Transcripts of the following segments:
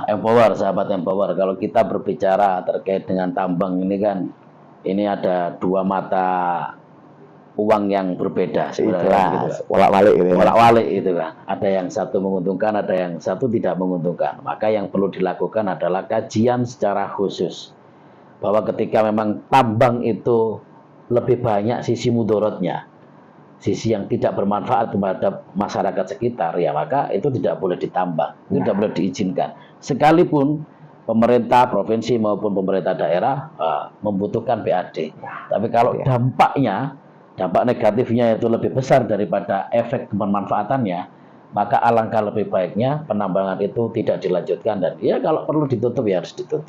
Empower, sahabat Empower. Kalau kita berbicara terkait dengan tambang ini kan, ini ada dua mata uang yang berbeda sebenarnya gitu kan. Walak-walik gitu ya. Bolak-balik itu kan. Ada yang satu menguntungkan, ada yang satu tidak menguntungkan. Maka yang perlu dilakukan adalah kajian secara khusus. Bahwa ketika memang tambang itu lebih banyak sisi mudorotnya, sisi yang tidak bermanfaat terhadap masyarakat sekitar, ya maka itu tidak boleh ditambang, itu tidak boleh diizinkan. Sekalipun pemerintah provinsi maupun pemerintah daerah membutuhkan PAD. Tapi kalau dampak negatifnya itu lebih besar daripada efek kebermanfaatannya, maka alangkah lebih baiknya penambangan itu tidak dilanjutkan, dan ya kalau perlu ditutup ya harus ditutup.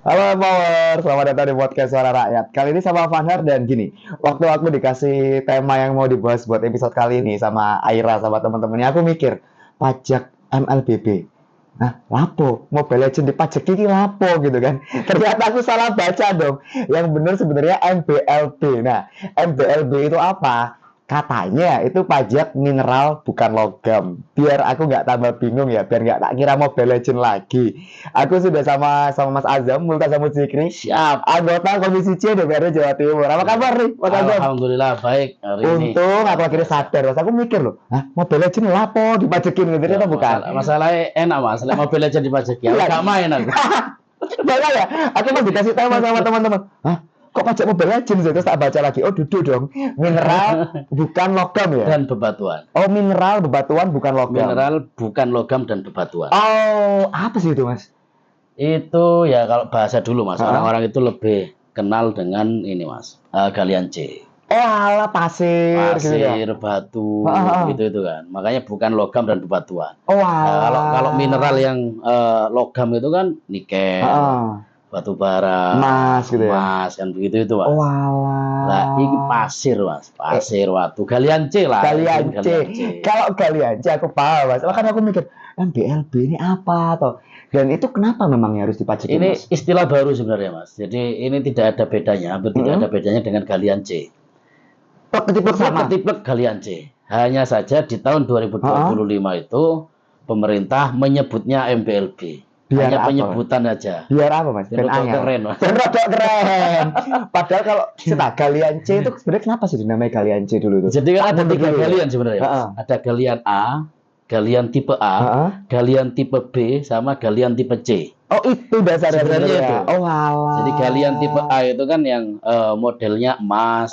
Halo Power, selamat datang di podcast Suara Rakyat. Kali ini sama Fanhar, dan gini, waktu aku dikasih tema yang mau dibahas buat episode kali ini sama Aira, sama teman-temannya, aku mikir, pajak MLBB. Nah, lapo, Mobile Legends dipajaki ini lapo gitu kan. Ternyata aku salah baca dong. Yang benar sebenarnya MBLB. Nah, MBLB itu apa? Katanya itu pajak mineral bukan logam. Biar aku nggak tambah bingung ya, biar nggak tak kira Mobile Legends lagi. Aku sudah sama Mas Azam, Multazam Zikri, Siap. anggota Komisi C DPRD Jawa Timur. Apa kabar nih, Mas Azam? Alhamdulillah baik hari ini. Untung aku akhirnya sadar, Mas. Aku mikir loh, Mobile Legends lapo dipajekin gitu, ternyata bukan. Masalahnya enak Mas, Mobile Legends dipajaki. Aku nggak main aku. Makanya ya, aku mau dikasih tema sama teman-teman. Kok pajak Mobile Legends? Terus tak baca lagi. Oh, duduk dong. Mineral bukan logam ya? Dan bebatuan. Oh, mineral bebatuan bukan logam. Mineral bukan logam dan bebatuan. Oh, apa sih itu, Mas? Itu ya kalau bahasa dulu Mas, orang-orang itu lebih kenal dengan ini Mas, galian C. Oh, alah pasir gitu ya? Pasir, batu, gitu kan. Makanya bukan logam dan bebatuan. Oh, Nah, kalau mineral yang logam itu kan nikel, batu bara, emas gitu ya? emas kan begitu itu Mas. Oh, alah. Nah, ini pasir Mas, pasir, batu, galian C lah. Galian C. Kalau galian C aku paham Mas. Makanya aku mikir, MBLB ini apa toh? Dan itu kenapa memangnya harus dipajakin, Ini Mas? istilah baru sebenarnya Mas. Jadi ini tidak ada bedanya, hampir tidak ada bedanya dengan galian C. Ketiplek sama. Ketiplek galian C. Hanya saja di tahun 2025 itu pemerintah menyebutnya MBLB. Biar Hanya apa? penyebutan aja. Biar apa, Mas? Biar anyar. keren, Mas. Dan rodok keren. Padahal kalau kita galian C itu sebenarnya kenapa sih dinamai galian C dulu itu? Jadi kan ada tiga galian sebenarnya. Ada galian A, galian tipe A, galian tipe B, sama galian tipe C. Oh, itu dasarnya sebenarnya itu. Oh, alah. Jadi galian tipe A itu kan yang modelnya emas,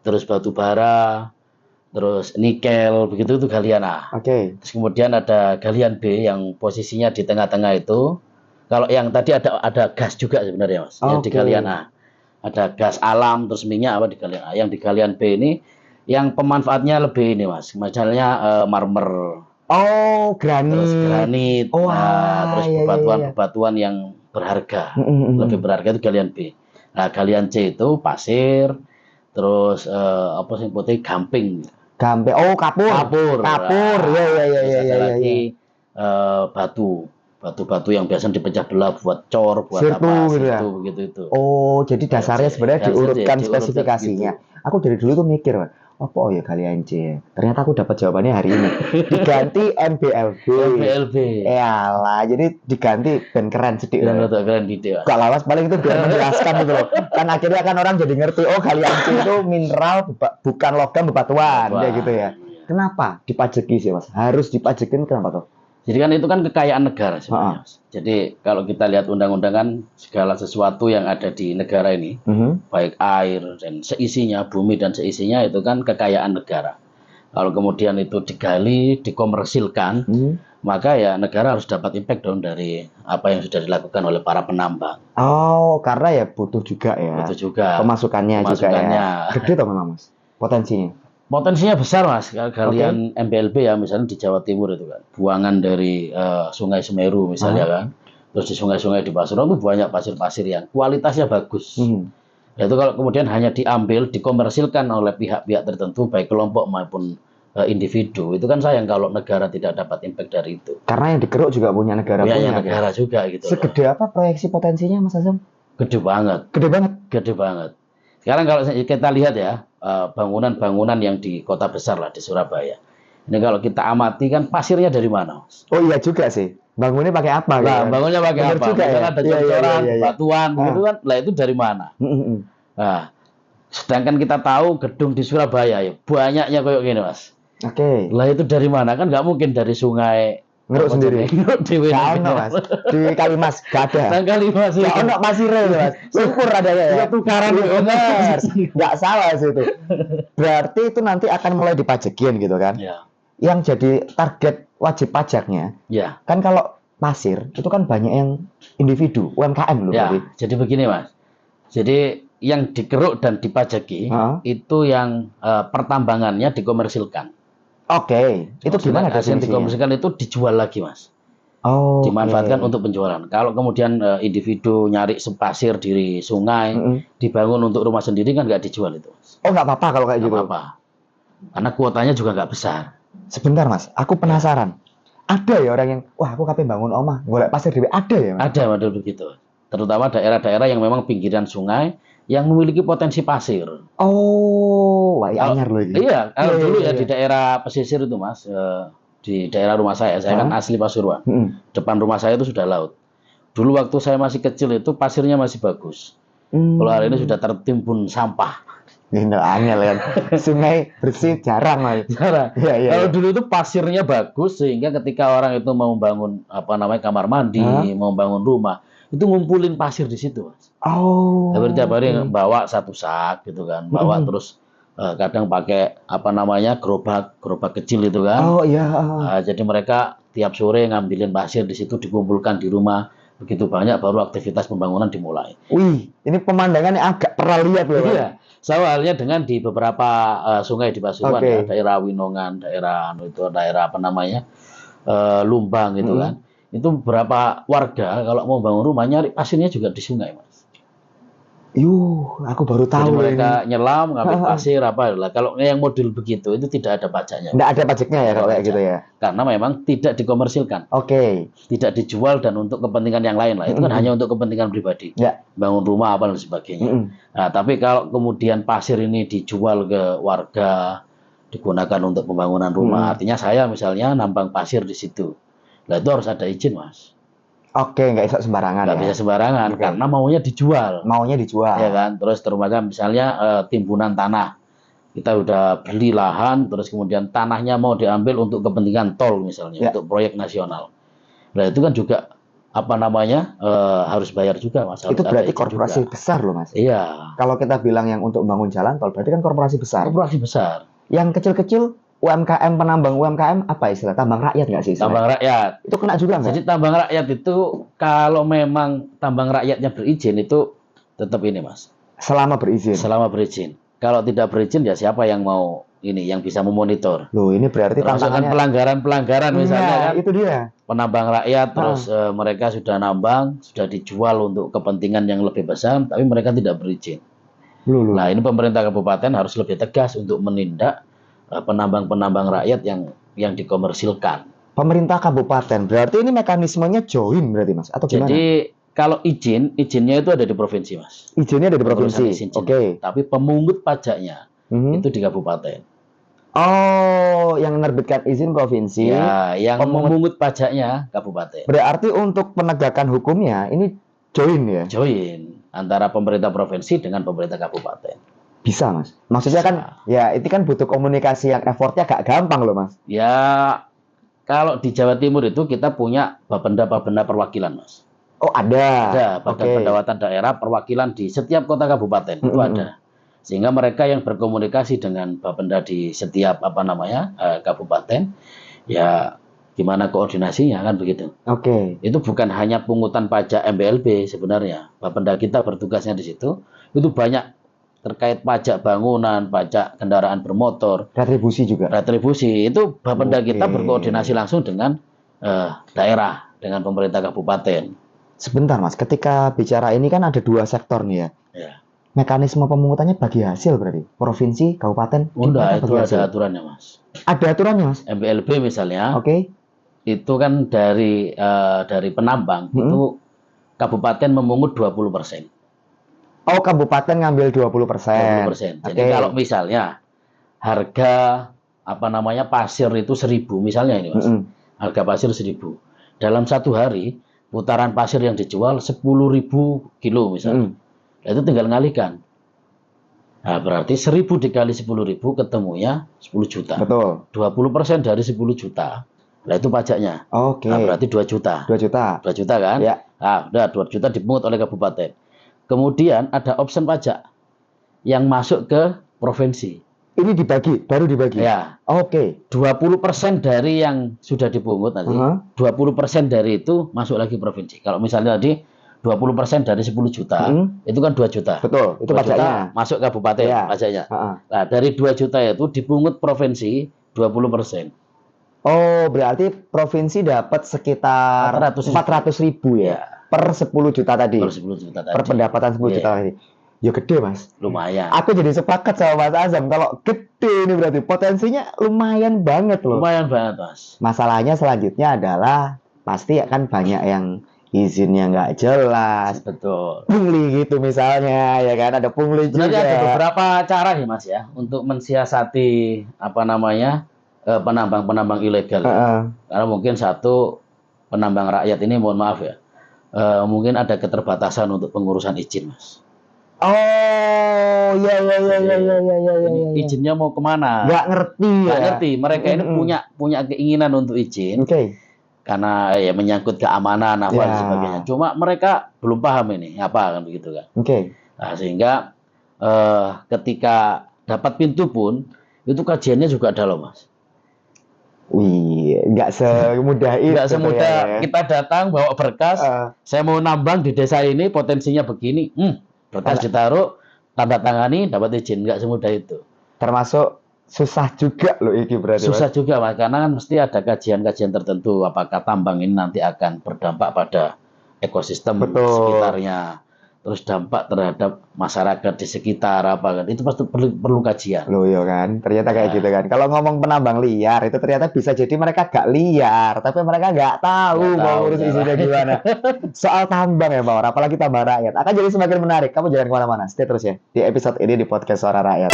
terus batu bara, terus nikel, begitu itu galian A. Oke. Terus kemudian ada galian B yang posisinya di tengah-tengah itu. Kalau yang tadi ada gas juga sebenarnya Mas, yang di galian A. Ada gas alam, terus minyak apa di galian A. Yang di galian B ini yang pemanfaatnya lebih ini Mas, misalnya marmer. Oh, granit. Terus granit. Terus bebatuan-bebatuan yang berharga, lebih berharga itu galian B. Nah, galian C itu pasir, terus apa sih putih, gamping. Oh, kapur. Ada lagi batu-batu yang biasa dipecah belah buat cor, buat sirtu, apa, gitu ya? begitu itu. Oh, jadi dasarnya sebenarnya diurutkan spesifikasinya. Gitu. Aku dari dulu tuh mikir, apa galian C? Ternyata aku dapat jawabannya hari ini. Diganti MBLB. Eyalah, jadi diganti ben keren sedikit. Keren video. Gak lawas, paling itu biar menjelaskan gitu loh. Kan akhirnya kan orang jadi ngerti, oh galian C itu mineral bukan logam bebatuan, kayak gitu ya. Kenapa dipajeki sih Mas? Harus dipajekin kenapa tuh? Jadi kan itu kan kekayaan negara sebenarnya. Jadi kalau kita lihat undang-undang kan segala sesuatu yang ada di negara ini, baik air dan seisinya, bumi dan seisinya itu kan kekayaan negara. Kalau kemudian itu digali, dikomersilkan, maka ya negara harus dapat impact dong dari apa yang sudah dilakukan oleh para penambang. Oh, karena ya butuh juga ya. Butuh juga. Pemasukannya juga ya. Gede toh memang Mas potensinya. Potensinya besar Mas, galian MBLB ya misalnya di Jawa Timur itu kan, buangan dari Sungai Semeru misalnya kan, terus di sungai-sungai di Pasuruan itu banyak pasir-pasir yang kualitasnya bagus. Itu kalau kemudian hanya diambil, dikomersilkan oleh pihak-pihak tertentu, baik kelompok maupun individu, itu kan sayang kalau negara tidak dapat impact dari itu. Karena yang dikeruk juga punya negara. Punya negara juga gitu. Segede apa proyeksi potensinya Mas Azam? Gede banget. Gede banget. Gede banget. Sekarang kalau kita lihat ya, bangunan-bangunan yang di kota besar lah di Surabaya. Ini kalau kita amati kan pasirnya dari mana, Mas? Oh iya juga sih. Bangunnya pakai apa gitu Nah, kan? bangunnya pakai Bener apa? juga ya. Misalnya ada Iya, iya, iya, cor-coran, iya, iya. batuan, begitu kan? Lah itu dari mana? Mm-mm. Nah, sedangkan kita tahu gedung di Surabaya ya banyaknya kayak gini, Mas. Oke. Lah itu dari mana? Kan nggak mungkin dari sungai Ngeruk apa sendiri. jenenge? Ngeruk dhewe Gak nang ono kene. mas. Di Kalimas gak ada. Nang Kalimas Gak itu. ono pasirnya itu mas. Lumpur ada ya. Iya, tukaran Iya, itu. bener. Gak salah sih itu. Berarti itu nanti akan mulai dipajekin gitu kan? Ya, Yang jadi target wajib pajaknya ya, kan kalau pasir itu kan banyak yang individu UMKM loh ya. berarti. Jadi begini, Mas. Jadi yang dikeruk dan dipajaki Hah? itu yang pertambangannya dikomersilkan. Oke, itu gimana Hasil yang definisinya? dikomersilkan itu dijual lagi, Mas. Oh, Dimanfaatkan untuk penjualan. Kalau kemudian individu nyari pasir di sungai, dibangun untuk rumah sendiri kan nggak dijual itu, Mas. Oh nggak apa-apa kalau kayak Nggak gitu. apa-apa. Karena kuotanya juga nggak besar. Sebentar mas, aku penasaran. Ada ya orang yang, wah aku kapan bangun omah, golek pasir dewe ada ya mas? Ada model begitu. Terutama daerah-daerah yang memang pinggiran sungai yang memiliki potensi pasir. Oh, wah Kalau- anyar loh ini. Iya, kalau Iya, dulu iya, ya iya. di daerah pesisir itu, Mas, di daerah rumah saya kan Hah? asli Pasuruan. Mm-mm. Depan rumah saya itu sudah laut. Dulu waktu saya masih kecil itu pasirnya masih bagus. Hmm. Kalau hari ini sudah tertimbun sampah. Ini anyar kan. Sungai bersih jarang lah. Iya, iya. Kalau iya. dulu itu pasirnya bagus sehingga ketika orang itu mau bangun apa namanya kamar mandi, Hah? mau bangun rumah, itu ngumpulin pasir di situ, Mas. Oh. Hampir tiap hari oke. bawa satu sak gitu kan, bawa Mm-mm. terus kadang pakai apa namanya gerobak kecil itu kan. Oh iya. Jadi mereka tiap sore ngambilin pasir di situ dikumpulkan di rumah. Begitu banyak baru aktivitas pembangunan dimulai. Wih, ini pemandangannya agak pernah lihat loh. Mas. Iya, sama halnya dengan di beberapa sungai di Pasuruan Oke. ya, daerah Winongan, daerah daerah apa namanya Lumbang gitu Mm-mm. kan. Itu beberapa warga kalau mau bangun rumah nyari pasirnya juga di sungai, Mas. Yuh, aku baru Jadi tahu mereka ini. nyelam ngambil pasir apa lah. Kalau yang model begitu itu tidak ada pajaknya. Nggak ada pajaknya ya Nggak kalau ada kayak gitu ya. Karena memang tidak dikomersilkan, Oke. tidak dijual dan untuk kepentingan yang lain lah. Itu kan Mm-mm. hanya untuk kepentingan pribadi. Ya. Bangun rumah apa dan sebagainya. Mm-mm. Nah, tapi kalau kemudian pasir ini dijual ke warga, digunakan untuk pembangunan rumah, artinya saya misalnya nambang pasir di situ. Nah, itu harus ada izin, Mas. Oke, nggak bisa sembarangan Nggak ya. bisa sembarangan Oke. karena maunya dijual. Maunya dijual. Ya kan, terus terutama misalnya timbunan tanah, kita udah beli lahan, terus kemudian tanahnya mau diambil untuk kepentingan tol misalnya, Ya. untuk proyek nasional. Nah itu kan juga apa namanya harus bayar juga, Mas. Harus Itu ada berarti izin korporasi juga. besar loh mas. Iya, Kalau kita bilang yang untuk membangun jalan tol, berarti kan korporasi besar. korporasi besar, Yang kecil-kecil UMKM, penambang UMKM apa istilah? Tambang rakyat nggak sih? tambang rakyat. Itu kena juga nggak? Jadi tambang rakyat itu kalau memang tambang rakyatnya berizin itu tetap ini, Mas. Selama berizin. Selama berizin. Kalau tidak berizin ya siapa yang mau ini yang bisa memonitor? Loh, ini berarti Termasuk kan tantangannya. pelanggaran misalnya Nah, kan itu dia. penambang rakyat terus mereka sudah nambang, sudah dijual untuk kepentingan yang lebih besar tapi mereka tidak berizin. Loh. Nah, ini pemerintah kabupaten harus lebih tegas untuk menindak penambang-penambang rakyat yang dikomersilkan. Pemerintah kabupaten, berarti ini mekanismenya join berarti mas? Atau gimana? Jadi kalau izinnya itu ada di provinsi, Mas. Izinnya ada di Urusan provinsi. izin. Oke. Tapi pemungut pajaknya Mhm. itu di kabupaten. Oh, yang menerbitkan izin provinsi. Ya, yang Pemungut- memungut pajaknya kabupaten. Berarti untuk penegakan hukumnya ini join ya? Join antara pemerintah provinsi dengan pemerintah kabupaten. Bisa mas. Maksudnya kan, ya itu kan butuh komunikasi yang effortnya gak gampang loh mas. Ya, kalau di Jawa Timur itu kita punya Bapenda perwakilan, Mas. Oh ada. Ada Badan Oke. Pendapatan Daerah perwakilan di setiap kota kabupaten itu Mm-mm. ada. Sehingga mereka yang berkomunikasi dengan Bapenda di setiap apa namanya kabupaten, ya gimana koordinasinya kan begitu. Oke. Itu bukan hanya pungutan pajak MBLB sebenarnya. Bapenda kita bertugasnya di situ. Itu banyak terkait pajak bangunan, pajak kendaraan bermotor, Retribusi juga. retribusi. Itu Bapenda Oke. kita berkoordinasi langsung dengan daerah, dengan pemerintah kabupaten. Sebentar mas, ketika bicara ini kan ada dua sektor nih ya. Ya. Mekanisme pemungutannya bagi hasil berarti? Provinsi, kabupaten, Udah, gimana itu bagi hasil? ada aturannya, Mas. Ada aturannya mas? MBLB misalnya, Oke. itu kan dari penambang, Mm-mm. itu kabupaten memungut 20%. Oh, kabupaten ngambil 20%. 20%. Jadi Oke. kalau misalnya harga pasir itu 1.000 misalnya ini Mas. Mm-mm. Harga pasir 1.000. Dalam satu hari putaran pasir yang dijual 10.000 kilo misalnya. Mm-mm. Itu tinggal ngalihkan. Nah, berarti 1.000 dikali 10.000 ketemunya 10 juta. Betul. 20% dari 10 juta. Nah, itu pajaknya. Oke. Nah, berarti 2 juta. 2 juta. 2 juta kan? Ya. Nah, udah 2 juta dipungut oleh kabupaten. Kemudian ada option pajak yang masuk ke provinsi. Ini dibagi, baru dibagi. Ya, Oke. 20% dari yang sudah dipungut nanti, 20% dari itu masuk lagi provinsi. Kalau misalnya tadi 20% dari 10 juta, itu kan 2 juta. Betul, itu 2 juta pajaknya. masuk kabupaten Iya. pajaknya. Heeh. Nah, dari 2 juta itu dipungut provinsi 20%. Oh, berarti provinsi dapat sekitar 400.000 ya? Ya. Per 10 juta tadi. Per 10 juta tadi. Per pendapatan 10 Iya. juta tadi. Ya gede, Mas. Lumayan. Aku jadi sepakat sama Mas Azam. Kalau gede ini berarti potensinya lumayan banget loh. Lumayan banget, Mas. Masalahnya selanjutnya adalah pasti akan banyak yang izinnya nggak jelas. Betul. Pungli gitu misalnya, ya kan? Ada pungli Sebenarnya juga. ada beberapa cara nih, Mas ya, untuk mensiasati penambang-penambang ilegal. Karena mungkin satu, penambang rakyat ini mohon maaf ya, mungkin ada keterbatasan untuk pengurusan izin, Mas. Oh, ya. Ini izinnya mau kemana? Nggak ngerti ya. Nggak ngerti. Mereka ini punya keinginan untuk izin. Oke. Karena ya menyangkut keamanan apa dan Ya. sebagainya. Cuma mereka belum paham ini apa kan begitu kan. Oke. Nah, sehingga ketika dapat pintu pun itu kajiannya juga ada loh, Mas. Wih, nggak semudah itu. Nggak semudah ya. kita datang bawa berkas, saya mau nambang di desa ini potensinya begini. Berkas ditaruh, tanda tangani, dapat izin. Nggak semudah itu. Termasuk susah juga loh ini berarti. Susah juga, Mas, karena kan mesti ada kajian-kajian tertentu apakah tambang ini nanti akan berdampak pada ekosistem Betul. sekitarnya, terus dampak terhadap masyarakat di sekitar apa kan, itu pasti perlu kajian. Loh ya kan, ternyata kayak gitu kan. Kalau ngomong penambang liar itu ternyata bisa jadi mereka gak liar, tapi mereka nggak tahu Nggak mau tahu, urus ya. isinya gimana. Soal tambang ya Bawar, apalagi tambang rakyat akan jadi semakin menarik. Kamu jangan kemana-mana, stay terus ya di episode ini di podcast Suara Rakyat.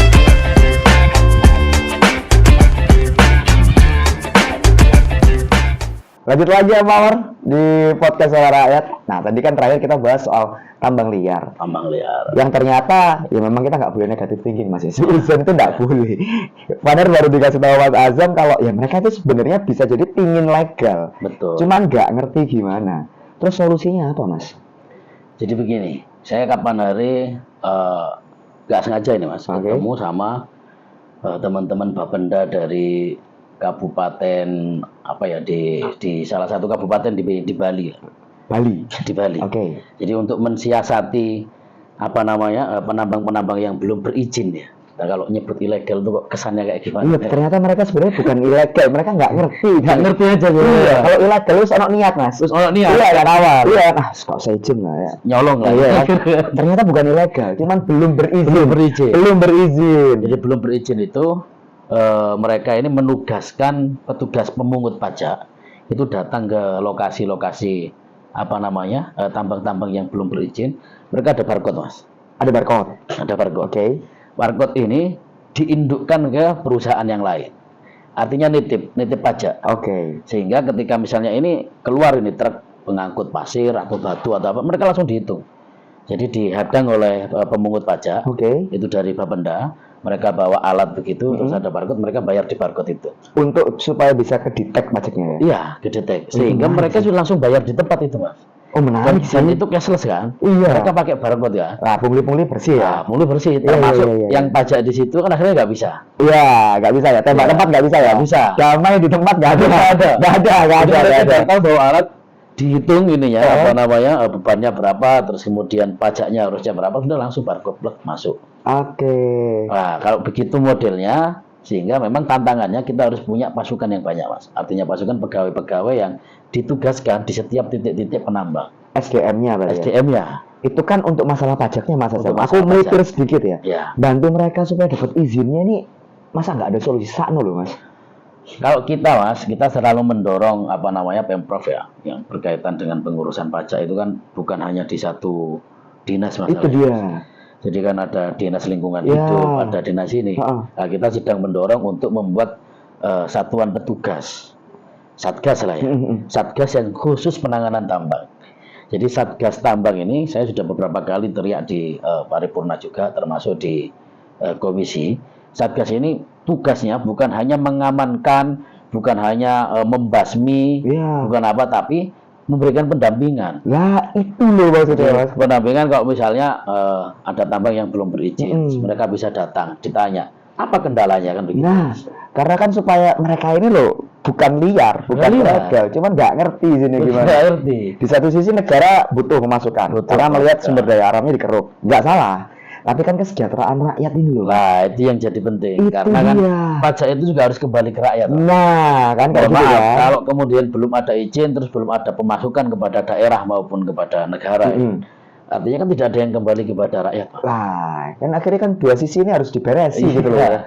Lanjut lagi ya Bawar di podcast Suara Rakyat. Nah tadi kan terakhir kita bahas soal tambang liar. Tambang liar. Yang ternyata ya memang kita nggak boleh negatif thinking Mas. Season itu nggak boleh. Padahal baru dikasih tahu Mas Azam kalau ya mereka itu sebenarnya bisa jadi pingin legal, Betul. cuman nggak ngerti gimana. Terus solusinya apa Mas? Jadi begini, saya kapan hari nggak sengaja ini, Mas, Oke. ketemu sama teman-teman Bapenda dari kabupaten di salah satu kabupaten di Bali, Bali. di Bali. Oke. Jadi untuk mensiasati penambang-penambang yang belum berizin ya. Nah, kalau nyebut ilegal itu kok kesannya kayak gimana? Iya, ternyata mereka sebenarnya bukan ilegal, mereka nggak ngerti. Nggak ngerti aja ya. Iya, kalau ilegal lu sono niat Mas. Terus orang niat. Iya kan awal. Iya, nah kok saya izin lah ya. Nyolong lah. Iya, ternyata bukan ilegal, cuman belum berizin. Belum berizin. Belum berizin. Jadi belum berizin itu mereka ini menugaskan petugas pemungut pajak itu datang ke lokasi-lokasi tambang-tambang yang belum berizin. Mereka ada barcode, Mas. Ada barcode. Ada barcode. Oke. Barcode ini diindukkan ke perusahaan yang lain. Artinya nitip pajak. Oke. Sehingga ketika misalnya ini keluar ini truk pengangkut pasir atau batu atau apa, mereka langsung dihitung. Jadi dihadang oleh pemungut pajak. Oke. Itu dari Bapenda, mereka bawa alat begitu, terus ada barcode, mereka bayar di barcode itu. Untuk supaya bisa kedetek pajaknya ya. Iya, kedetek. Sehingga mereka sudah langsung bayar di tempat itu, Mas. Oh menarik sih. Dan itu cashless kan? Iya. Mereka pakai barcode ya. Nah, pungli-pungli bersih ya. Nah, mulai bersih. Iya, Termasuk iya. yang pajak di situ kan akhirnya nggak bisa. Iya, nggak bisa ya. Tembak Iya. tempat nggak bisa ya. Nggak bisa. Damai di tempat nggak ada. Nggak ada. Nggak ada. Jadi mereka datang bawa alat, dihitung ininya bebannya berapa, terus kemudian pajaknya harusnya berapa, sudah langsung barcode plek masuk. Oke. Nah, kalau begitu modelnya, sehingga memang tantangannya kita harus punya pasukan yang banyak, Mas. Artinya pasukan pegawai-pegawai yang ditugaskan di setiap titik-titik penambang. SDM-nya berarti. Ya? SDM-nya. Itu kan untuk masalah pajaknya Mas Untuk Azam. masalah Aku melipir pajak. sedikit ya. Ya. Bantu mereka supaya dapat izinnya nih. Masa nggak ada solusi sakno loh Mas? Kalau kita, Mas, kita selalu mendorong Pemprov ya, yang berkaitan dengan pengurusan pajak itu kan bukan hanya di satu dinas, Mas. Itu dia. Jadi kan ada dinas lingkungan Ya. hidup, ada dinas ini. Heeh. Nah, kita sedang mendorong untuk membuat satuan petugas, satgas lah ya, satgas yang khusus penanganan tambang. Jadi satgas tambang ini saya sudah beberapa kali teriak di paripurna juga, termasuk di komisi. Satgas ini tugasnya bukan hanya mengamankan, bukan hanya membasmi, Iya. bukan apa, tapi memberikan pendampingan. Lah itu loh maksudnya Mas. Pendampingan kalau misalnya ada tambang yang belum berizin, Mm-mm. mereka bisa datang, ditanya apa kendalanya kan begitu. Nah, karena kan supaya mereka ini loh bukan liar, bukan liar. ilegal, cuman nggak ngerti sini gimana. Nggak ngerti. Di satu sisi negara butuh pemasukan, Butuh karena melihat pemasukan. sumber daya alamnya dikeruk, nggak salah. Tapi kan kesejahteraan rakyat ini loh. Lah itu yang jadi penting, Itu karena kan dia. pajak itu juga harus kembali ke rakyat. Nah, kan kayak Mohon gitu maaf, ya. kalau kemudian belum ada izin, terus belum ada pemasukan kepada daerah maupun kepada negara, Mm-mm. artinya kan tidak ada yang kembali kepada rakyat, Pak. Lah, kan akhirnya kan dua sisi ini harus diberesi gitu loh. Iya.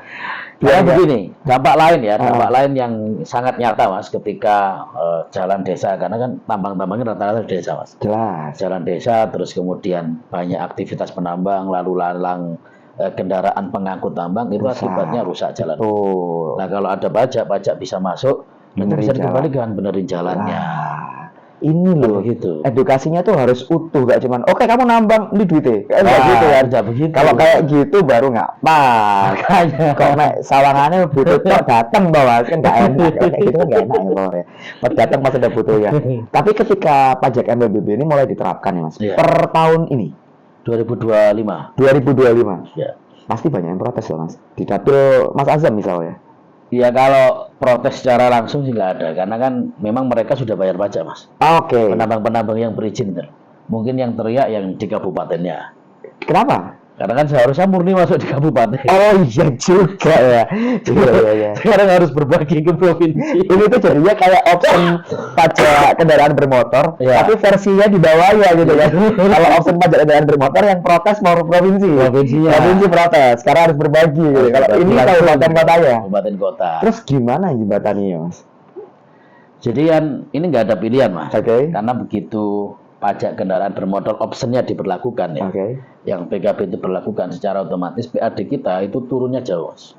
Ya, Karena begini, dampak lain ya, dampak Ah. lain yang sangat nyata Mas, ketika jalan desa, karena kan tambang-tambangnya rata-rata di desa Mas. Jelas. Jalan desa, terus kemudian banyak aktivitas penambang, lalu lalang kendaraan pengangkut tambang, itu Rusak. akibatnya rusak jalan. Tuh. Nah kalau ada pajak bisa masuk, itu Benerin bisa jalan. dikembalikan, benerin jalannya. Nah, ini loh. Begitu. Edukasinya tuh harus utuh, gak cuman oke kamu nambang ini duitnya. Kayak nggak Nah, gitu kan. tidak begitu. Kalau kayak gitu baru nggak pas. Makanya. Kok nek sawangannya butuh tok datang bawa kan nggak enak. Kayak gitu kan nggak enak ya Bawah ya. Pas datang pas ada butuhnya. Tapi ketika pajak MLBB ini mulai diterapkan ya Mas. Iya. Per tahun ini 2025. 2025 Ya. pasti banyak yang protes loh Mas. Di dapil Mas Azam misalnya. Ya kalau protes secara langsung sih nggak ada, karena kan memang mereka sudah bayar pajak Mas. Oke. Penambang-penambang yang berizin itu. Mungkin yang teriak yang di kabupatennya. Kenapa? Karena kan seharusnya murni masuk di kabupaten. Oh iya juga ya. Iya. Sekarang harus berbagi ke provinsi. Ini tuh jadinya kayak option pajak kendaraan bermotor, Iya. tapi versinya di bawahnya gitu kan. Kalau option pajak kendaraan bermotor yang protes mau provinsi. Provinsinya. Provinsi protes, karena harus berbagi gitu. Kalau ini Berbagi kabupaten kotanya. Kabupaten kota. Terus gimana jembatannya ya Mas? Jadi kan ini nggak ada pilihan Mas. Oke. Karena begitu pajak kendaraan bermotor optionnya diberlakukan ya. Oke. Yang PKB itu berlakukan secara otomatis, PAD kita itu turunnya jauh Mas.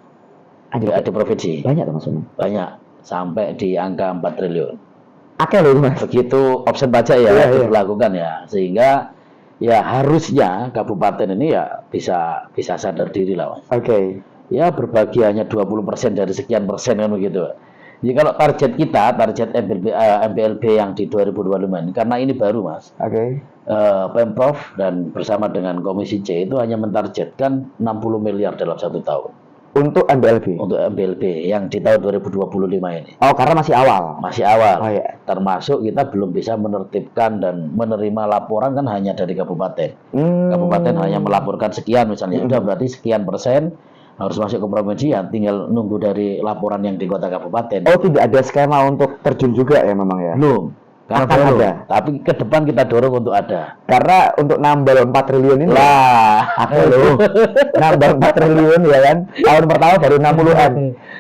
Anjir, PAD provinsi. banyak tuh Mas Umar. Banyak. Sampai di angka 4 triliun. Oke loh Mas. Begitu option pajak ya Iya. diberlakukan ya. Sehingga ya harusnya kabupaten ini ya bisa sadar diri lah Mas. Oke. Ya berbagi hanya 20% dari sekian persen kan begitu. Jadi kalau target MPLB yang di 2025 ini, karena ini baru Mas, Oke. Pemprov dan bersama dengan Komisi C itu hanya mentargetkan 60 miliar dalam 1 tahun Untuk MBLB. untuk MPLB yang di tahun 2025 ini. Oh, karena masih awal. Masih awal. Oh iya. Termasuk kita belum bisa menertibkan dan menerima laporan kan hanya dari kabupaten. Kabupaten hanya melaporkan sekian misalnya, udah berarti sekian persen harus masuk ke provinsi, ya tinggal nunggu dari laporan yang di kota kabupaten. Oh, tidak ada skema untuk terjun juga ya memang ya. Belum, karena Akan belum. ada. Tapi ke depan kita dorong untuk ada. Karena untuk nambah 4 triliun ini Lah, apa loh? Nambah 4 triliun ya kan. Tahun pertama baru 60-an.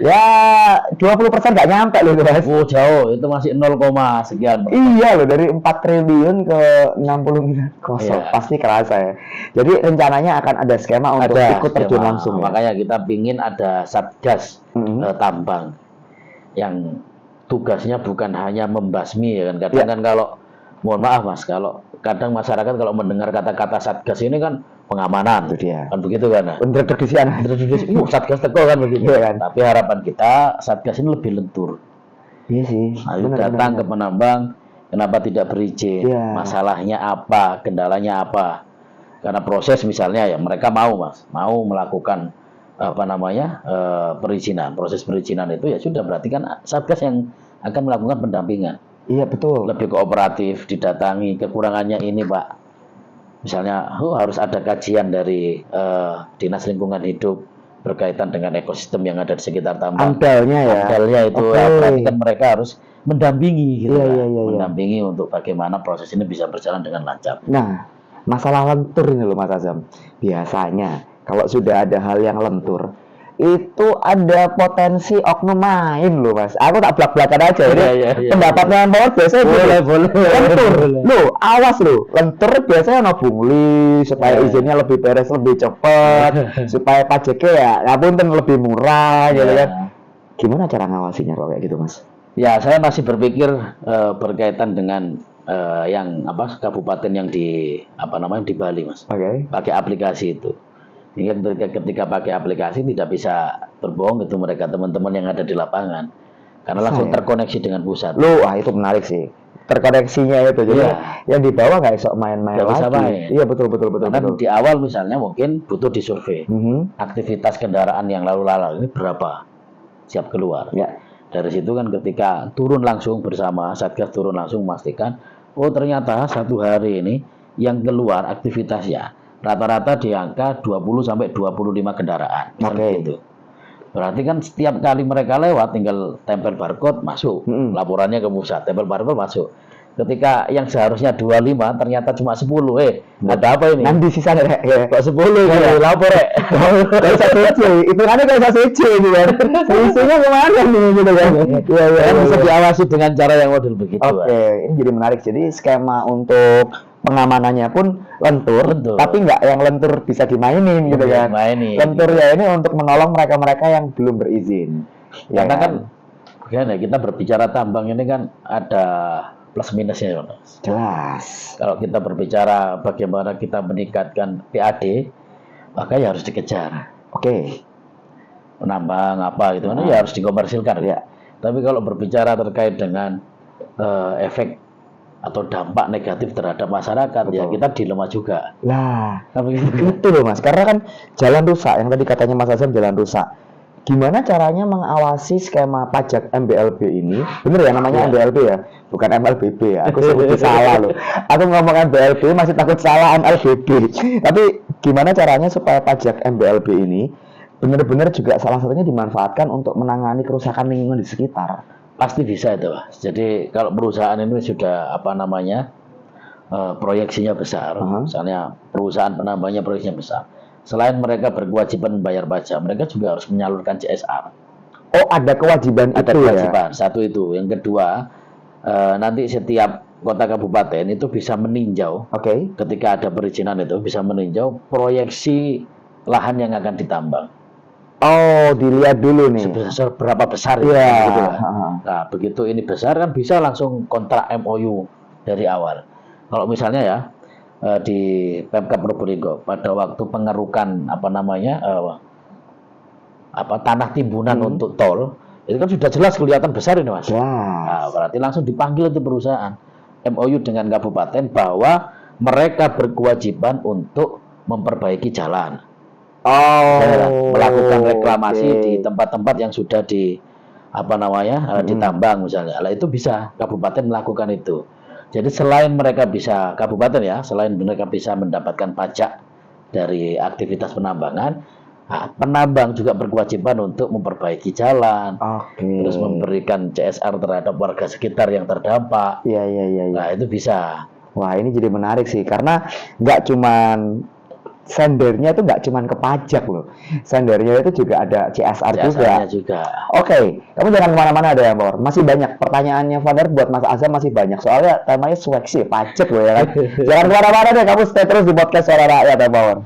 Ya 20% nggak nyampe loh itu Mas. oh jauh, itu masih 0, sekian. Iya loh, dari 4 triliun ke 60 miliar kosong. Iya. Pasti kerasa ya. Jadi rencananya akan ada skema untuk ikut terjun skema. langsung ya. Makanya kita pingin ada satgas Mhm. tambang yang tugasnya bukan hanya membasmi ya kan. Kadang Ya. kan kalau mohon maaf Mas, kalau kadang masyarakat kalau mendengar kata-kata satgas ini kan pengamanan. Itu dia. Kan begitu kan. Nah. Untuk di sana. Satgas teko kan begitu. Iya kan. Tapi harapan kita satgas ini lebih lentur. Iya sih. Ayo Benar, datang benar. ke penambang, kenapa tidak berizin? Iya. Masalahnya apa? Kendalanya apa? Karena proses misalnya ya mereka mau Mas, mau melakukan perizinan. Proses perizinan itu ya sudah berarti kan satgas yang akan melakukan pendampingan. Iya betul. Lebih kooperatif, didatangi kekurangannya ini Pak. Misalnya harus ada kajian dari Dinas Lingkungan Hidup berkaitan dengan ekosistem yang ada di sekitar tambang. Amdalnya ya. Amdalnya itu Oke. ya, berarti kan mereka harus mendampingi gitu Iya, kan. iya, iya. Mendampingi untuk bagaimana proses ini bisa berjalan dengan lancar. Nah, masalah lentur ini loh Mas Azam. Biasanya kalau sudah ada hal yang lentur, itu ada potensi oknum main loh Mas. Aku tak belak-belakan aja ini. Iya. Pendapatnya Power biasanya Boleh. lentur. Loh, awas loh. Lentur biasanya no pungli supaya Iya. izinnya lebih beres, lebih cepat, supaya pajaknya ya ngapunten lebih murah gitu Iya. kan. Gimana cara ngawasinya kalau kayak gitu Mas? Ya, saya masih berpikir berkaitan dengan yang kabupaten yang di di Bali, Mas. Oke. Pakai aplikasi itu. Sehingga ketika pakai aplikasi tidak bisa berbohong itu mereka teman-teman yang ada di lapangan. Karena langsung Saya. terkoneksi dengan pusat. Loh, itu menarik sih. Terkoneksinya itu. Jadi Iya. yang di bawah nggak esok main-main Nggak bisa lagi. main. Iya, betul. Karena di awal misalnya mungkin butuh disurvei. Mhm. Aktivitas kendaraan yang lalu lalang ini berapa? Siap keluar. Ya. Dari situ kan ketika turun langsung bersama Satgas turun langsung memastikan oh ternyata satu hari ini yang keluar aktivitasnya rata-rata di angka 20 sampai 25 kendaraan. Kan Oke. gitu. Berarti kan setiap kali mereka lewat tinggal tempel barcode masuk. Mm-mm. Laporannya ke pusat, tempel barcode masuk. Ketika yang seharusnya 25 ternyata cuma 10. Ada apa ini? Nanti sisa rek. Ya. Kok 10 ini? Iya. Lapor, Rek. Kayak satu C, itu kan kayak satu C gitu kan. Selisihnya kemana nih gitu kan? Iya. Kan bisa diawasi dengan cara yang model begitu. Oke, ini jadi menarik. Jadi skema untuk pengamanannya pun lentur, Lentur. tapi nggak yang lentur bisa dimainin gitu Bisa kan. dimainin. Lentur ya ini untuk menolong mereka-mereka yang belum berizin. Ya Karena kan gimana, kita berbicara tambang ini kan ada plus minusnya, Mas. jelas. Kalau kita berbicara bagaimana kita meningkatkan PAD, maka ya harus dikejar. Oke. Penambang apa gitu kan ya harus dikomersilkan. Ya. Tapi kalau berbicara terkait dengan efek atau dampak negatif terhadap masyarakat, ya Betul. kita dilema juga. Lah, Kan begitu. itu loh Mas. Karena kan jalan rusak yang tadi katanya Mas Azam jalan rusak. Gimana caranya mengawasi skema pajak MBLB ini? Bener ya namanya Iya. MBLB ya, bukan MLBB ya. Aku sebut salah loh. Aku ngomong MBLB masih takut salah MLBB. Tapi gimana caranya supaya pajak MBLB ini benar-benar juga salah satunya dimanfaatkan untuk menangani kerusakan lingkungan di sekitar? Pasti bisa itu, Mas. Jadi kalau perusahaan ini sudah proyeksinya besar, Aha. misalnya perusahaan penambangnya proyeksinya besar. Selain mereka berkewajiban membayar pajak, mereka juga harus menyalurkan CSR. Oh, ada kewajiban Ada itu ya. kewajiban. Satu itu. Yang kedua, nanti setiap kota kabupaten itu bisa meninjau Oke. ketika ada perizinan itu bisa meninjau proyeksi lahan yang akan ditambang. Oh, dilihat dulu nih. Seberapa besar Iya. gitu kan. Aha. Nah, begitu ini besar kan bisa langsung kontrak MOU dari awal. Kalau misalnya ya di Pemkab Probolinggo pada waktu pengerukan tanah timbunan untuk tol itu kan sudah jelas kelihatan besar ini, Mas. Jelas. Nah, berarti langsung dipanggil itu perusahaan MOU dengan kabupaten bahwa mereka berkewajiban untuk memperbaiki jalan. Oh, Melakukan reklamasi oke. di tempat-tempat yang sudah ditambang misalnya. Lah itu bisa kabupaten melakukan itu. Jadi selain mereka bisa selain mereka bisa mendapatkan pajak dari aktivitas penambangan, penambang juga berkewajiban untuk memperbaiki jalan, Oke. terus memberikan CSR terhadap warga sekitar yang terdampak. Iya. Nah itu bisa. Wah, ini jadi menarik sih karena nggak cuman sendernya itu nggak cuman ke pajak loh. Sendernya itu juga ada CSR juga. CSR-nya juga. Oke, kamu jangan kemana-mana ada ya, Bor. Masih banyak pertanyaannya, Father, buat Mas Azam masih banyak. Soalnya temanya seleksi, pajak loh ya kan. Jangan kemana-mana deh, kamu stay terus di podcast Suara Rakyat ya, Bor.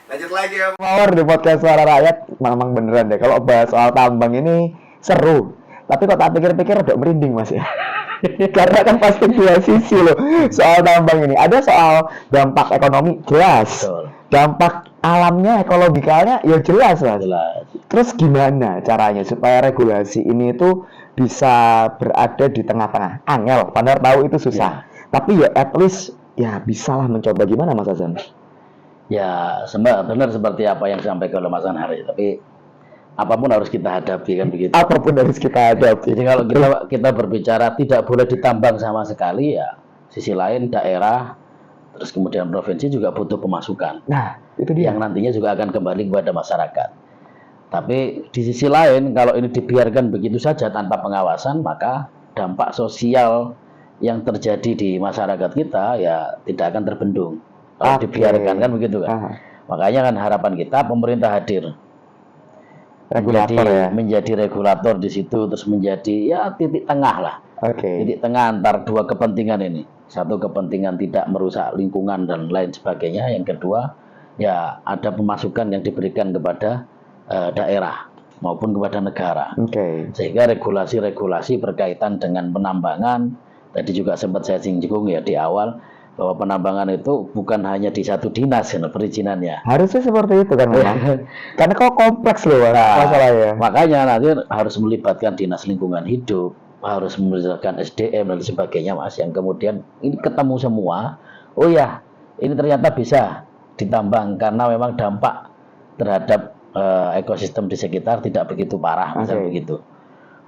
Lanjut lagi ya. Bor di podcast Suara Rakyat, memang beneran deh. Kalau bahas soal tambang ini seru. Tapi kok tak pikir-pikir udah merinding Mas ya. Karena kan pasti dua sisi loh soal tambang ini. Ada soal dampak ekonomi jelas. Betul. Dampak alamnya, ekologikalnya ya jelas Mas. Jelas. Terus gimana caranya supaya regulasi ini itu bisa berada di tengah-tengah? Angel, padahal tahu itu susah. Tapi ya at least ya bisalah mencoba. Gimana Mas Azam? Ya, benar seperti apa yang disampaikan oleh Mas Anhar. Tapi apapun harus kita hadapi kan begitu. Apapun harus kita hadapi. Jadi kalau kita berbicara tidak boleh ditambang sama sekali, ya sisi lain daerah terus kemudian provinsi juga butuh pemasukan Nah, itu dia. yang nantinya juga akan kembali kepada masyarakat. Tapi di sisi lain kalau ini dibiarkan begitu saja tanpa pengawasan, maka dampak sosial yang terjadi di masyarakat kita ya tidak akan terbendung kalau Oke. dibiarkan, kan begitu kan. Ah, Makanya kan harapan kita pemerintah hadir regulator ya. menjadi regulator di situ, terus menjadi ya titik tengah lah, Oke. titik tengah antar dua kepentingan ini. Satu, kepentingan tidak merusak lingkungan dan lain sebagainya. Yang kedua, ya ada pemasukan yang diberikan kepada daerah maupun kepada negara. Oke. Sehingga regulasi-regulasi berkaitan dengan penambangan, tadi juga sempat saya singgung ya di awal, bahwa penambangan itu bukan hanya di satu dinas ya, perizinannya. Harusnya seperti itu kan memang. Karena kok kompleks loh Mas, Nah, masalahnya. makanya nanti harus melibatkan dinas lingkungan hidup, harus melibatkan SDM dan sebagainya, Mas, yang kemudian ini ketemu semua. Oh ya, ini ternyata bisa ditambang karena memang dampak terhadap ekosistem di sekitar tidak begitu parah, misal Oke. begitu.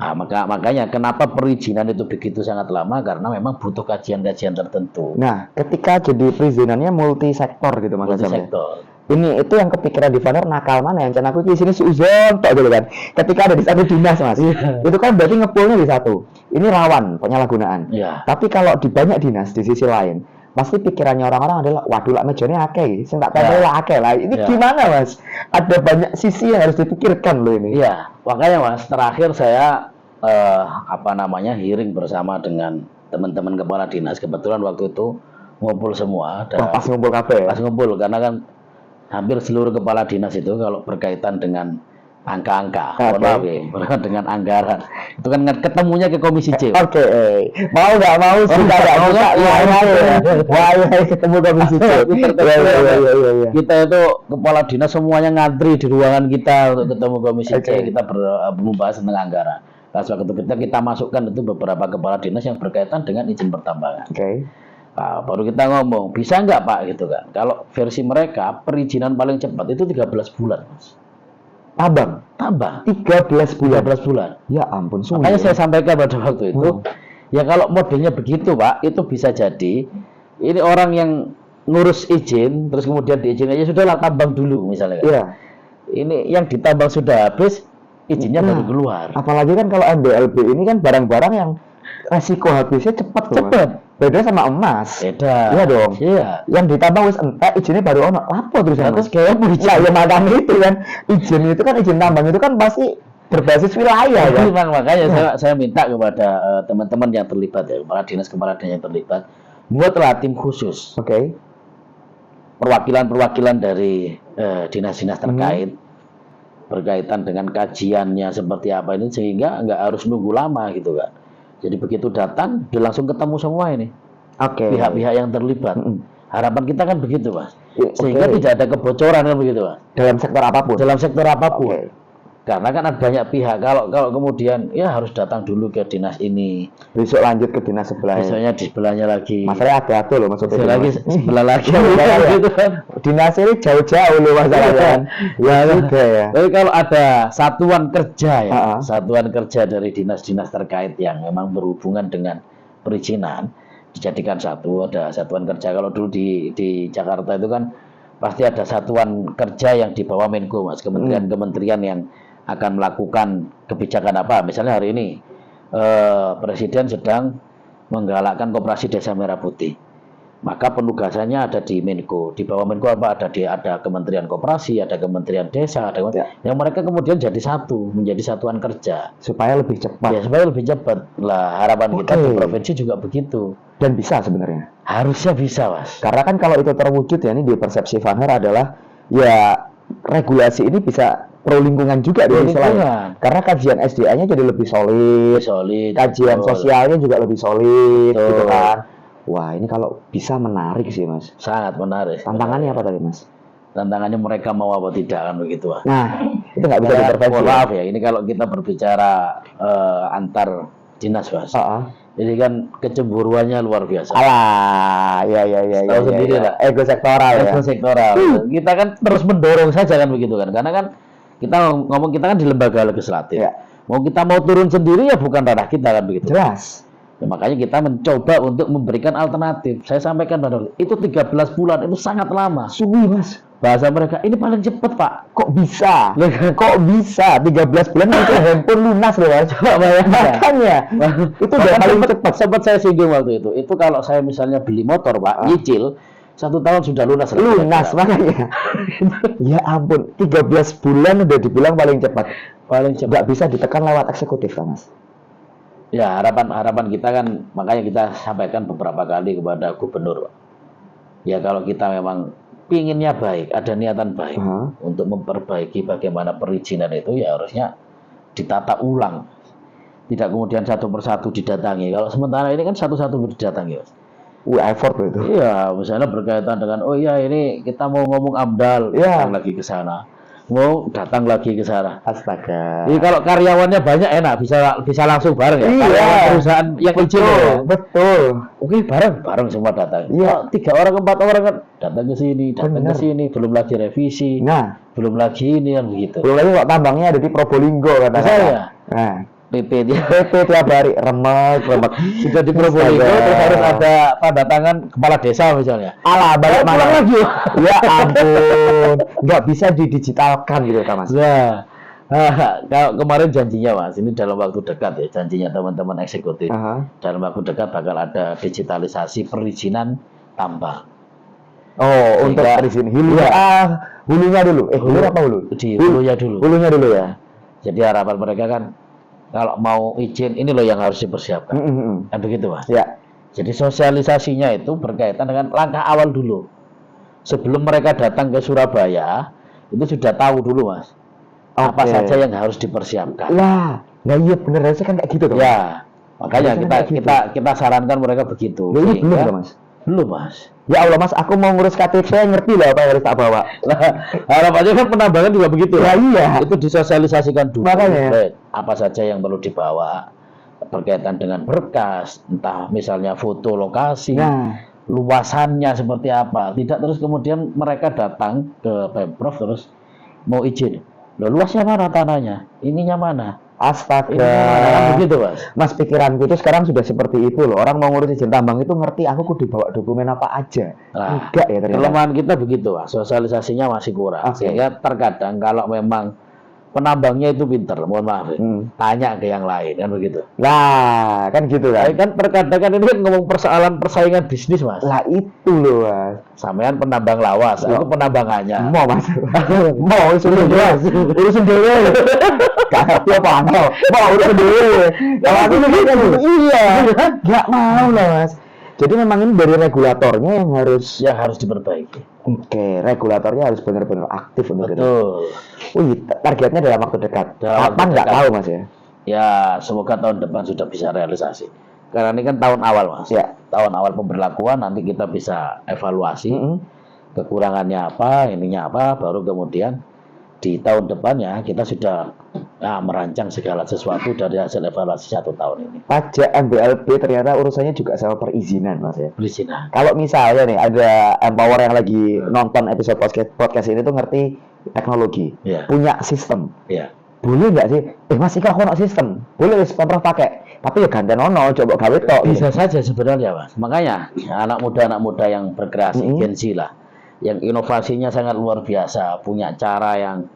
Nah, makanya kenapa perizinan itu begitu sangat lama, karena memang butuh kajian-kajian tertentu. Nah, ketika jadi perizinannya multi sektor gitu Mas Multi Azam ya. sektor. Ini itu yang kepikiran di Vaner nakal mana yang aku di sini suzon tok gitu kan. Ketika ada di satu dinas Mas. Itu kan berarti ngepulnya di satu. Ini rawan penyalahgunaan. Ya. Tapi kalau di banyak dinas di sisi lain, pasti pikirannya orang-orang adalah waduh lah mejane akeh, sing tak tempel lah akeh lah. Ini Ya. gimana Mas? Ada banyak sisi yang harus dipikirkan loh ini. Iya, makanya Mas, terakhir saya hearing bersama dengan teman-teman kepala dinas. Kebetulan waktu itu ngumpul semua, Wah, pas ngumpul kabeh ya. pas ngumpul karena kan hampir seluruh kepala dinas itu kalau berkaitan dengan angka-angka, Oke. mohon maaf ya, berkaitan dengan anggaran, itu kan ketemunya ke Komisi C. Oke, mau nggak mau suka nggak suka ya wah ketemu komisi C. Ya. Kita itu kepala dinas semuanya ngantri di ruangan kita untuk ketemu Komisi C. Oke. Kita membahas tentang anggaran. Nah, suatu ketika kita masukkan itu beberapa kepala dinas yang berkaitan dengan izin pertambangan. Oke. Nah, baru kita ngomong, bisa nggak Pak gitu kan? Kalau versi mereka perizinan paling cepat itu 13 bulan, Mas. Abang, Tambah 13 bulan. 13 bulan. Ya ampun, sulit. Makanya saya sampaikan pada waktu itu, ya kalau modelnya begitu Pak, itu bisa jadi ini orang yang ngurus izin, terus kemudian diizin aja sudahlah tambang dulu misalnya. Iya. Ini yang ditambang sudah habis, izinnya baru keluar. Apalagi kan kalau MBLB ini kan barang-barang yang resiko habisnya cepat loh. Mas. Cepet. Beda sama emas. Beda. Iya dong. Iya. Yang ditambang wis entek izinnya baru ono. Apa terus? Terus kayak ya makanya itu kan izin itu kan izin tambang itu kan pasti berbasis wilayah ya. Memang makanya saya minta kepada teman-teman yang terlibat ya, kepala dinas yang terlibat, buatlah tim khusus Oke. perwakilan-perwakilan dari dinas-dinas terkait berkaitan dengan kajiannya seperti apa ini, sehingga nggak harus nunggu lama gitu kan. Jadi begitu datang, dia langsung ketemu semua ini Oke. pihak-pihak yang terlibat. Harapan kita kan begitu, Mas. Oke. Sehingga tidak ada kebocoran kan begitu, Mas. Dalam sektor apapun. Dalam sektor apapun. Oke. Karena kan ada banyak pihak. Kalau kemudian ya harus datang dulu ke dinas ini, Besok lanjut ke dinas sebelah. besoknya di sebelahnya lagi, Masalahnya ada loh maksudnya. besok lagi sebelah lagi, Iya. gitu kan. Dinas ini jauh-jauh loh masalahnya. Ya juga ya. Tapi kalau ada satuan kerja ya, Ha-ha. satuan kerja dari dinas-dinas terkait yang memang berhubungan dengan perizinan, dijadikan satu, ada satuan kerja. Kalau dulu di Jakarta itu kan pasti ada satuan kerja yang di bawah Menko, Mas, kementerian-kementerian yang akan melakukan kebijakan apa. Misalnya hari ini Presiden sedang menggalakkan koperasi Desa Merah Putih. Maka penugasannya ada di Menko. Di bawah Menko apa ada Kementerian Koperasi, ada Kementerian Desa, ada yang mereka kemudian jadi satu, menjadi satuan kerja. Supaya lebih cepat. Ya, supaya lebih cepat. Lah, harapan kita di provinsi juga begitu. Dan bisa sebenarnya. Harusnya bisa, Mas. Karena kan kalau itu terwujud ya ini di persepsi Vanher adalah ya regulasi ini bisa pro lingkungan juga di sisi lain. Karena kajian SDA-nya jadi lebih solid, kajian sosialnya juga lebih solid, gitu kan. Wah, ini kalau bisa menarik sih, Mas. Sangat menarik. Tantangannya apa tadi, Mas? Tantangannya mereka mau apa tidak kan begitu, Mas. Nah, itu nggak bisa diintervensi. Maaf ya, ini kalau kita berbicara antar dinas, Mas. Jadi kan kecemburuannya luar biasa. Alah, ya. Tahu sendiri lah. Ego sektoral ya. Ego sektoral. Kita kan terus mendorong saja kan begitu kan. Karena kan kita kan di lembaga legislatif. Ya. Mau kita mau turun sendiri ya bukan ranah kita kan begitu. Jelas. Makanya kita mencoba untuk memberikan alternatif. Saya sampaikan pada itu 13 bulan itu sangat lama. Suwi, Mas. Bahasa mereka ini paling cepat, Pak. Kok bisa? Kok bisa 13 bulan itu handphone lunas loh, Mas. Coba bayangkan. Makanya itu udah paling cepat. Sempat saya singgung waktu itu. Itu kalau saya misalnya beli motor, Pak, nyicil 1 tahun sudah lunas. Lunas makanya. Ya ampun, 13 bulan udah dibilang paling cepat. Paling cepat. Nggak bisa ditekan lewat eksekutif, kan, Mas? Ya, harapan kita kan, makanya kita sampaikan beberapa kali kepada gubernur, Pak. Ya kalau kita memang pinginnya baik, ada niatan baik untuk memperbaiki bagaimana perizinan itu, ya harusnya ditata ulang. Tidak kemudian satu persatu didatangi. Kalau sementara ini kan satu-satu didatangi, Mas. Effort itu. Iya, misalnya berkaitan dengan, oh iya ini kita mau ngomong AMDAL, datang lagi ke sana. Mau datang lagi ke sana. Astaga. Jadi kalau karyawannya banyak enak, bisa langsung bareng ya. Iya. Karyawan perusahaan yang kecil ya. Betul. Oke, bareng semua datang. Iya. 3 orang 4 orang kan datang ke sini, datang ke sini, belum lagi revisi. Nah, belum lagi ini yang begitu. belum lagi kok tambangnya ada di Probolinggo katanya. Saya. Nah, PP dia. PP tiap hari remek. Sudah di Probolinggo terus harus ada tanda tangan kepala desa misalnya. Alah, balik mana pulang lagi. Ya ampun, nggak bisa didigitalkan gitu kan, Mas. Nah, kalau kemarin janjinya, Mas, ini dalam waktu dekat ya, janjinya teman-teman eksekutif. Dalam waktu dekat bakal ada digitalisasi perizinan tambang. Oh, untuk perizinan hulunya. Hulunya dulu. Hulu apa hulu? Di hulunya dulu. Hulunya dulu ya. Jadi harapan mereka kan kalau mau izin ini loh yang harus dipersiapkan. Kan begitu, Mas. Ya. Jadi sosialisasinya itu berkaitan dengan langkah awal dulu. Sebelum mereka datang ke Surabaya, itu sudah tahu dulu, Mas. Apa saja yang harus dipersiapkan. Nah iya bener, saya kan kayak gitu tuh. Ya, makanya kita sarankan mereka begitu. Ini belum ya? Mas? Belum, Mas. Ya Allah, Mas, aku mau ngurus KTP, saya ngerti lah apa yang harus tak bawa. Harapannya kan penambangan juga begitu. Ya, iya. Itu disosialisasikan dulu. Makanya. Apa saja yang perlu dibawa berkaitan dengan berkas, entah misalnya foto lokasi, luasannya seperti apa. Tidak terus kemudian mereka datang ke Pemprov terus mau izin. Loh, luasnya mana tanahnya? Ininya mana? Astaga. Begitu, Mas. Mas, pikiranku itu sekarang sudah seperti itu loh. Orang mau ngurus izin tambang itu ngerti aku kudu bawa dokumen apa aja. Enggak ya ternyata. Kelemahan kita begitu, Mas. Sosialisasinya masih kurang. Sehingga terkadang kalau memang penambangnya itu pinter, mohon maaf, tanya ke yang lain, kan begitu. Nah, kan gitu kan. Kan terkadang kan ini kan ngomong persoalan persaingan bisnis, Mas. Lah itu loh, Mas. Sampean penambang lawas, aku penambangannya. Mau, Mas. Mau urusin dewe. Gak ngerti apa mau urusin dewe. Kalau aku iya, gak mau lah, Mas. Jadi memang ini dari regulatornya yang harus diperbaiki. Oke, regulatornya harus benar-benar aktif untuk itu. Betul. Targetnya dalam waktu dekat. Kapan nggak tahu, Mas ya? Ya, semoga tahun depan sudah bisa realisasi. Karena ini kan tahun awal, Mas. Ya. Tahun awal pemberlakuan, nanti kita bisa evaluasi kekurangannya apa, ininya apa, baru kemudian di tahun depannya kita sudah merancang segala sesuatu dari hasil evaluasi 1 tahun ini. Pajak MBLB ternyata urusannya juga sama perizinan, Mas ya. Perizinan. Kalau misalnya nih ada Empower yang lagi nonton episode podcast ini tuh ngerti teknologi, punya sistem. Boleh nggak sih? Mas Ika kono sistem. Boleh Pemprov pakai. Tapi ya gantian ono, coba gawe tok. Bisa saja sebenarnya, Mas. Makanya anak muda yang berkreasi, Gen Z lah, yang inovasinya sangat luar biasa, punya cara yang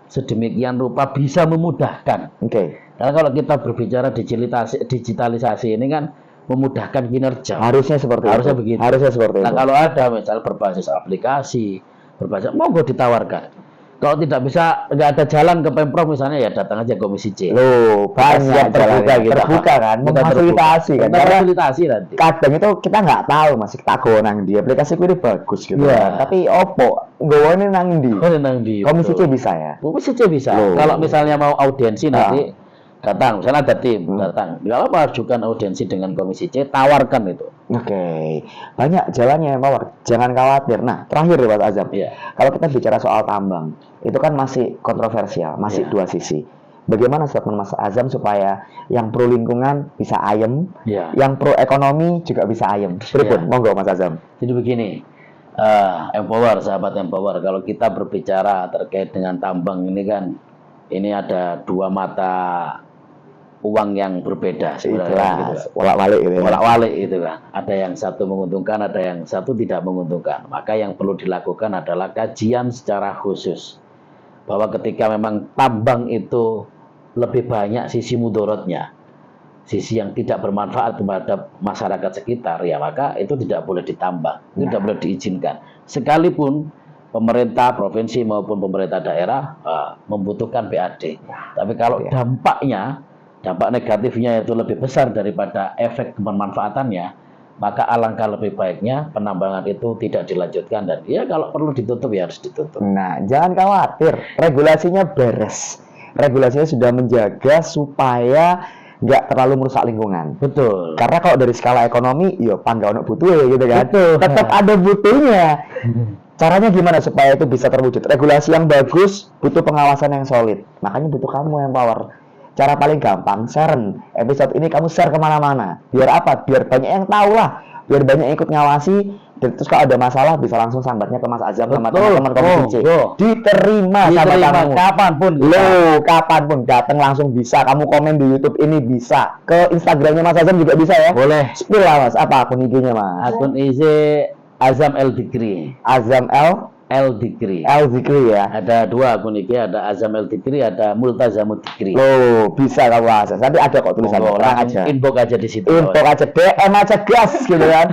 sedemikian rupa bisa memudahkan. Karena kalau kita berbicara digitalisasi ini kan memudahkan kinerja. Harusnya seperti itu. Begitu. Harusnya seperti itu. Nah, kalau ada misal berbasis aplikasi, monggo ditawarkan. Kalau tidak bisa, nggak ada jalan ke Pemprov misalnya, ya datang aja Komisi C. Loh, banyak terbuka gitu. Terbuka kan, memfasilitasi kan. Fasilitasi nanti. Kadang itu kita nggak tahu, masih tak nang di aplikasi ini bagus gitu. Tapi opo, nggawane nang di. Komisi C bisa ya? Komisi C bisa. Kalau misalnya mau audiensi nanti datang, misalnya ada tim datang, nggak apa-apa ajukan audiensi dengan Komisi C, tawarkan itu. Banyak jalannya Mawar, jangan khawatir. Nah, terakhir ya Pak Azam, kalau kita bicara soal tambang, itu kan masih kontroversial, masih dua sisi. Bagaimana statement Mas Azam supaya yang pro lingkungan bisa ayem, yang pro ekonomi juga bisa ayem? Berikut, monggo Mas Azam. Jadi begini, Empower, sahabat Empower, kalau kita berbicara terkait dengan tambang ini kan, ini ada dua mata uang yang berbeda sebenarnya. Ikhlas, bolak-balik gitu ya. Bolak-balik itu kan. Ada yang satu menguntungkan, ada yang satu tidak menguntungkan. Maka yang perlu dilakukan adalah kajian secara khusus. Bahwa ketika memang tambang itu lebih banyak sisi mudorotnya, sisi yang tidak bermanfaat terhadap masyarakat sekitar, ya maka itu tidak boleh ditambang, itu tidak boleh diizinkan. Sekalipun pemerintah provinsi maupun pemerintah daerah membutuhkan PAD. Tapi kalau dampak negatifnya itu lebih besar daripada efek kemanfaatannya, maka alangkah lebih baiknya penambangan itu tidak dilanjutkan, dan ya kalau perlu ditutup ya harus ditutup. Nah, jangan khawatir, regulasinya beres. Regulasinya sudah menjaga supaya nggak terlalu merusak lingkungan. Betul. Karena kalau dari skala ekonomi, yo panggah ono butuh gitu kan. Betul. Tetap ada butuhnya. Caranya gimana supaya itu bisa terwujud? Regulasi yang bagus butuh pengawasan yang solid. Makanya butuh kamu yang power. Cara paling gampang, share episode ini, kamu share kemana-mana. Biar apa? Biar banyak yang tahu lah. Biar banyak yang ikut ngawasi. Dan terus kalau ada masalah bisa langsung sambatnya ke Mas Azam sama teman-teman komisi C. Diterima sama kamu. Kapanpun. Loh, kapanpun datang langsung bisa. Kamu komen di YouTube ini bisa. Ke Instagramnya Mas Azam juga bisa ya? Boleh. Spill lah Mas. Apa akun IG-nya Mas? Akun IG Azam El Dikri. Azam El Dikri. El Zikri ya. Ada dua akun IG, ada Azam El Dikri, ada Multazamud Dikri. Loh, bisa kamu akses. Nanti ada kok tulisannya. Tenang aja. Inbox aja di situ. Inbox aja, DM aja gas gitu kan.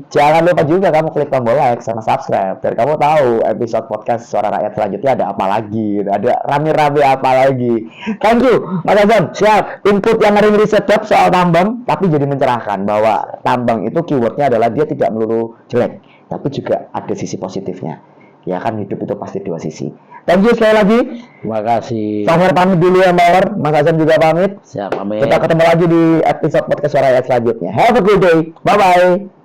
Jangan lupa juga kamu klik tombol like sama subscribe biar kamu tahu episode podcast Suara Rakyat selanjutnya ada apa lagi, ada rame-rame apa lagi. Thank you, Mas Azam. Siap. Input yang ngeri sedap soal tambang, tapi jadi mencerahkan bahwa tambang itu keywordnya adalah dia tidak melulu jelek, tapi juga ada sisi positifnya. Ya kan, hidup itu pasti dua sisi. Thank you sekali lagi. Terima kasih. Power pamit dulu ya, Power. Mas Azam juga pamit. Siap, pamit. Kita ketemu lagi di episode podcast Suara Rakyat selanjutnya. Have a good day. Bye-bye.